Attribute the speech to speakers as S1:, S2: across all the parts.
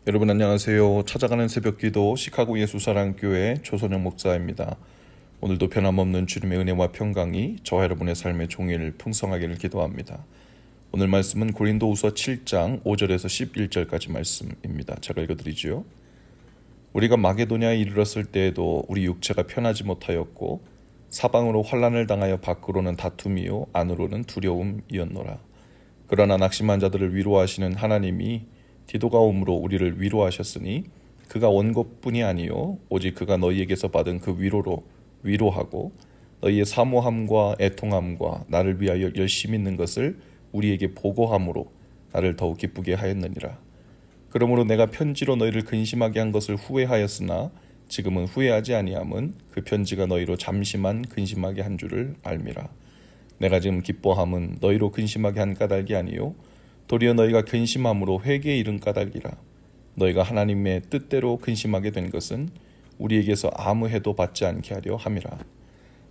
S1: 여러분 안녕하세요. 찾아가는 새벽기도 시카고 예수사랑교회 조선영 목사입니다. 오늘도 변함없는 주님의 은혜와 평강이 저와 여러분의 삶의 종일 풍성하기를 기도합니다. 오늘 말씀은 고린도후서 7장 5절에서 11절까지 말씀입니다. 제가 읽어드리죠. 우리가 마게도냐에 이르렀을 때에도 우리 육체가 편하지 못하였고 사방으로 환난을 당하여 밖으로는 다툼이요 안으로는 두려움이었노라. 그러나 낙심한 자들을 위로하시는 하나님이 디도가 오므로 우리를 위로하셨으니 그가 온 것뿐이 아니요 오직 그가 너희에게서 받은 그 위로로 위로하고 너희의 사모함과 애통함과 나를 위하여 열심히 있는 것을 우리에게 보고함으로 나를 더욱 기쁘게 하였느니라. 그러므로 내가 편지로 너희를 근심하게 한 것을 후회하였으나 지금은 후회하지 아니함은 그 편지가 너희로 잠시만 근심하게 한 줄을 알미라. 내가 지금 기뻐함은 너희로 근심하게 한 까닭이 아니요 도리어 너희가 근심함으로 회개에 이른 까닭이라. 너희가 하나님의 뜻대로 근심하게 된 것은 우리에게서 아무 해도 받지 않게 하려 함이라.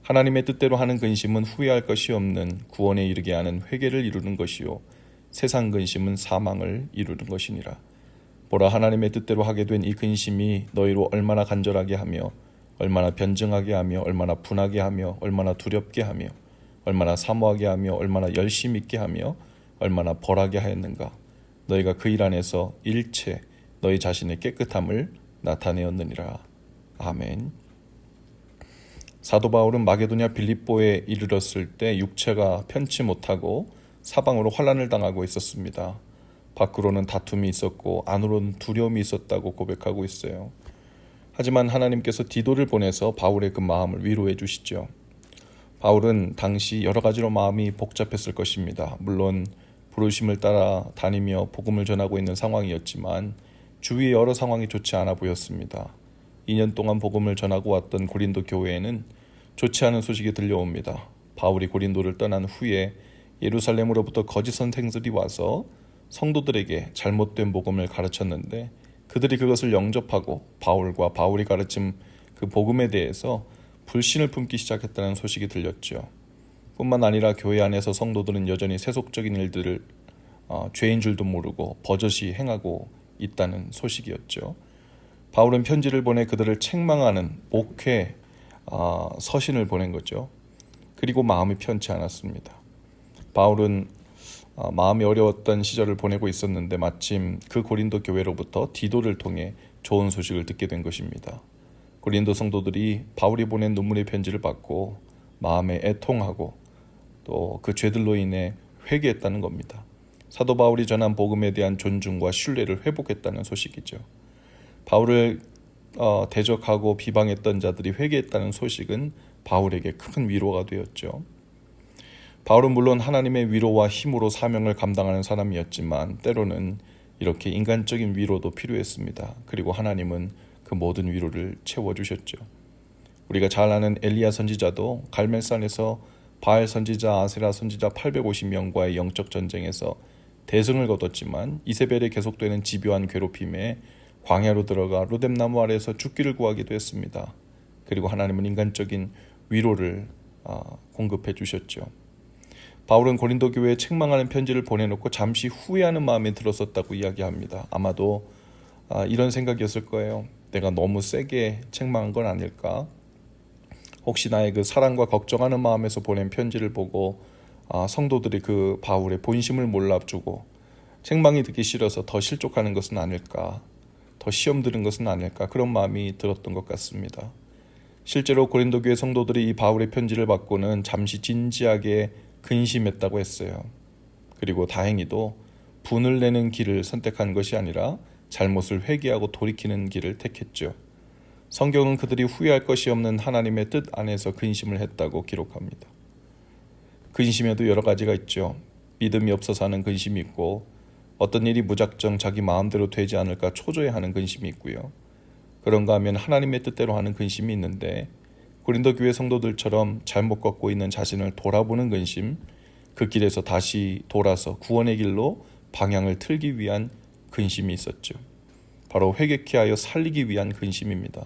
S1: 하나님의 뜻대로 하는 근심은 후회할 것이 없는 구원에 이르게 하는 회개를 이루는 것이요 세상 근심은 사망을 이루는 것이니라. 보라, 하나님의 뜻대로 하게 된 이 근심이 너희로 얼마나 간절하게 하며 얼마나 변증하게 하며 얼마나 분하게 하며 얼마나 두렵게 하며 얼마나 사모하게 하며 얼마나 열심 있게 하며 얼마나 벌하게 하였는가. 너희가 그 일 안에서 일체 너희 자신의 깨끗함을 나타내었느니라. 아멘. 사도 바울은 마게도냐 빌립보에 이르렀을 때 육체가 편치 못하고 사방으로 환난을 당하고 있었습니다. 밖으로는 다툼이 있었고 안으로는 두려움이 있었다고 고백하고 있어요. 하지만 하나님께서 디도를 보내서 바울의 그 마음을 위로해 주시죠. 바울은 당시 여러 가지로 마음이 복잡했을 것입니다. 물론 부르심을 따라 다니며 복음을 전하고 있는 상황이었지만 주위의 여러 상황이 좋지 않아 보였습니다. 2년 동안 복음을 전하고 왔던 고린도 교회에는 좋지 않은 소식이 들려옵니다. 바울이 고린도를 떠난 후에 예루살렘으로부터 거짓 선생들이 와서 성도들에게 잘못된 복음을 가르쳤는데 그들이 그것을 영접하고 바울과 바울이 가르친 그 복음에 대해서 불신을 품기 시작했다는 소식이 들렸죠. 뿐만 아니라 교회 안에서 성도들은 여전히 세속적인 일들을 죄인 줄도 모르고 버젓이 행하고 있다는 소식이었죠. 바울은 편지를 보내 그들을 책망하는 목회 서신을 보낸 거죠. 그리고 마음이 편치 않았습니다. 바울은 마음이 어려웠던 시절을 보내고 있었는데 마침 그 고린도 교회로부터 디도를 통해 좋은 소식을 듣게 된 것입니다. 고린도 성도들이 바울이 보낸 눈물의 편지를 받고 마음에 애통하고 또 그 죄들로 인해 회개했다는 겁니다. 사도 바울이 전한 복음에 대한 존중과 신뢰를 회복했다는 소식이죠. 바울을 대적하고 비방했던 자들이 회개했다는 소식은 바울에게 큰 위로가 되었죠. 바울은 물론 하나님의 위로와 힘으로 사명을 감당하는 사람이었지만 때로는 이렇게 인간적인 위로도 필요했습니다. 그리고 하나님은 그 모든 위로를 채워주셨죠. 우리가 잘 아는 엘리야 선지자도 갈멜산에서 바알 선지자, 아세라 선지자 850명과의 영적 전쟁에서 대승을 거뒀지만 이세벨에 계속되는 집요한 괴롭힘에 광야로 들어가 로뎀나무 아래에서 죽기를 구하기도 했습니다. 그리고 하나님은 인간적인 위로를 공급해 주셨죠. 바울은 고린도 교회에 책망하는 편지를 보내놓고 잠시 후회하는 마음이 들었었다고 이야기합니다. 아마도 이런 생각이었을 거예요. 내가 너무 세게 책망한 건 아닐까? 혹시 나의 그 사랑과 걱정하는 마음에서 보낸 편지를 보고 성도들이 그 바울의 본심을 몰라주고 책망이 듣기 싫어서 더 실족하는 것은 아닐까, 더 시험 들은 것은 아닐까, 그런 마음이 들었던 것 같습니다. 실제로 고린도 교회 성도들이 이 바울의 편지를 받고는 잠시 진지하게 근심했다고 했어요. 그리고 다행히도 분을 내는 길을 선택한 것이 아니라 잘못을 회개하고 돌이키는 길을 택했죠. 성경은 그들이 후회할 것이 없는 하나님의 뜻 안에서 근심을 했다고 기록합니다. 근심에도 여러 가지가 있죠. 믿음이 없어서 하는 근심이 있고 어떤 일이 무작정 자기 마음대로 되지 않을까 초조해하는 근심이 있고요. 그런가 하면 하나님의 뜻대로 하는 근심이 있는데 고린도 교회 성도들처럼 잘못 걷고 있는 자신을 돌아보는 근심, 그 길에서 다시 돌아서 구원의 길로 방향을 틀기 위한 근심이 있었죠. 바로 회개케 하여 살리기 위한 근심입니다.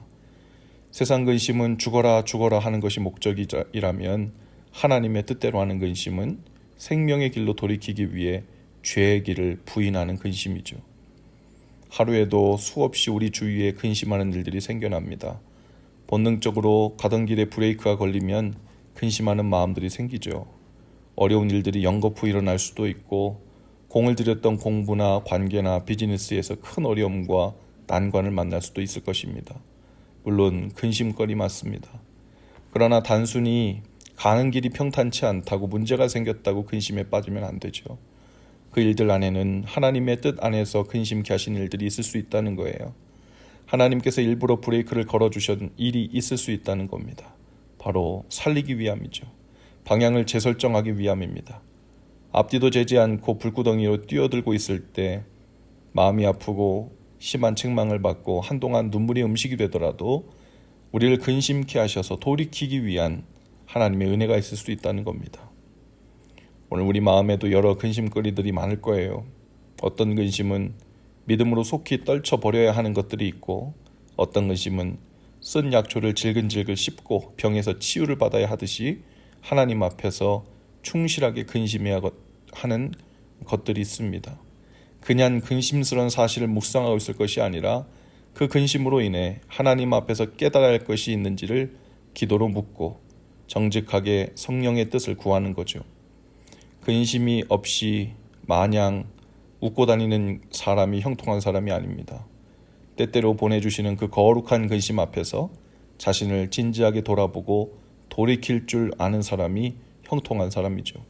S1: 세상 근심은 죽어라 죽어라 하는 것이 목적이라면 하나님의 뜻대로 하는 근심은 생명의 길로 돌이키기 위해 죄의 길을 부인하는 근심이죠. 하루에도 수없이 우리 주위에 근심하는 일들이 생겨납니다. 본능적으로 가던 길에 브레이크가 걸리면 근심하는 마음들이 생기죠. 어려운 일들이 연거푸 일어날 수도 있고 공을 들였던 공부나 관계나 비즈니스에서 큰 어려움과 난관을 만날 수도 있을 것입니다. 물론 근심거리 맞습니다. 그러나 단순히 가는 길이 평탄치 않다고 문제가 생겼다고 근심에 빠지면 안 되죠. 그 일들 안에는 하나님의 뜻 안에서 근심케 하신 일들이 있을 수 있다는 거예요. 하나님께서 일부러 브레이크를 걸어주신 일이 있을 수 있다는 겁니다. 바로 살리기 위함이죠. 방향을 재설정하기 위함입니다. 앞뒤도 재지 않고 불구덩이로 뛰어들고 있을 때 마음이 아프고 심한 책망을 받고 한동안 눈물이 음식이 되더라도 우리를 근심케 하셔서 돌이키기 위한 하나님의 은혜가 있을 수 있다는 겁니다. 오늘 우리 마음에도 여러 근심거리들이 많을 거예요. 어떤 근심은 믿음으로 속히 떨쳐버려야 하는 것들이 있고, 어떤 근심은 쓴 약초를 질근질근 씹고 병에서 치유를 받아야 하듯이 하나님 앞에서 충실하게 근심해야 하는 것들이 있습니다. 그냥 근심스러운 사실을 묵상하고 있을 것이 아니라 그 근심으로 인해 하나님 앞에서 깨달아야 할 것이 있는지를 기도로 묻고 정직하게 성령의 뜻을 구하는 거죠. 근심이 없이 마냥 웃고 다니는 사람이 형통한 사람이 아닙니다. 때때로 보내주시는 그 거룩한 근심 앞에서 자신을 진지하게 돌아보고 돌이킬 줄 아는 사람이 형통한 사람이죠.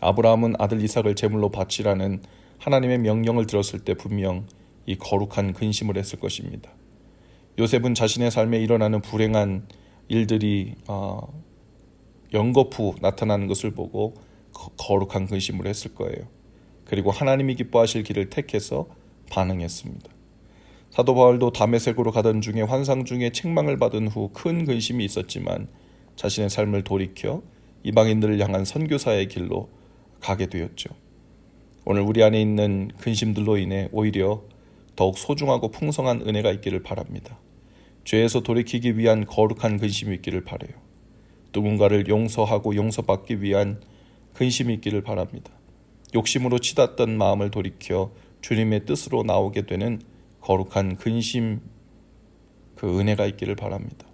S1: 아브라함은 아들 이삭을 제물로 바치라는 하나님의 명령을 들었을 때 분명 이 거룩한 근심을 했을 것입니다. 요셉은 자신의 삶에 일어나는 불행한 일들이 연거푸 나타나는 것을 보고 거룩한 근심을 했을 거예요. 그리고 하나님이 기뻐하실 길을 택해서 반응했습니다. 사도 바울도 다메섹으로 가던 중에 환상 중에 책망을 받은 후 큰 근심이 있었지만 자신의 삶을 돌이켜 이방인들을 향한 선교사의 길로 가게 되었죠. 오늘 우리 안에 있는 근심들로 인해 오히려 더욱 소중하고 풍성한 은혜가 있기를 바랍니다. 죄에서 돌이키기 위한 거룩한 근심이 있기를 바라요. 누군가를 용서하고 용서받기 위한 근심이 있기를 바랍니다. 욕심으로 치닫던 마음을 돌이켜 주님의 뜻으로 나오게 되는 거룩한 근심, 그 은혜가 있기를 바랍니다.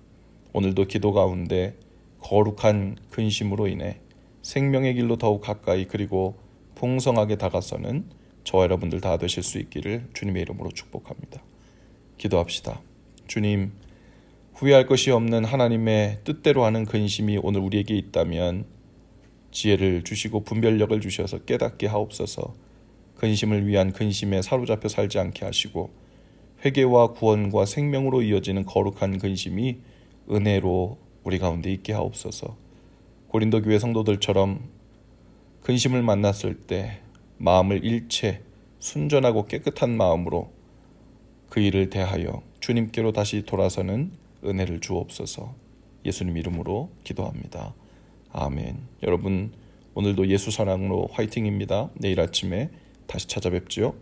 S1: 오늘도 기도 가운데 거룩한 근심으로 인해 생명의 길로 더욱 가까이 그리고 풍성하게 다가서는 저와 여러분들 다 되실 수 있기를 주님의 이름으로 축복합니다. 기도합시다. 주님, 후회할 것이 없는 하나님의 뜻대로 하는 근심이 오늘 우리에게 있다면 지혜를 주시고 분별력을 주셔서 깨닫게 하옵소서. 근심을 위한 근심에 사로잡혀 살지 않게 하시고 회개와 구원과 생명으로 이어지는 거룩한 근심이 은혜로 우리 가운데 있게 하옵소서. 고린도 교회 성도들처럼 근심을 만났을 때 마음을 일체 순전하고 깨끗한 마음으로 그 일을 대하여 주님께로 다시 돌아서는 은혜를 주옵소서. 예수님 이름으로 기도합니다. 아멘. 여러분, 오늘도 예수 사랑으로 화이팅입니다. 내일 아침에 다시 찾아뵙지요.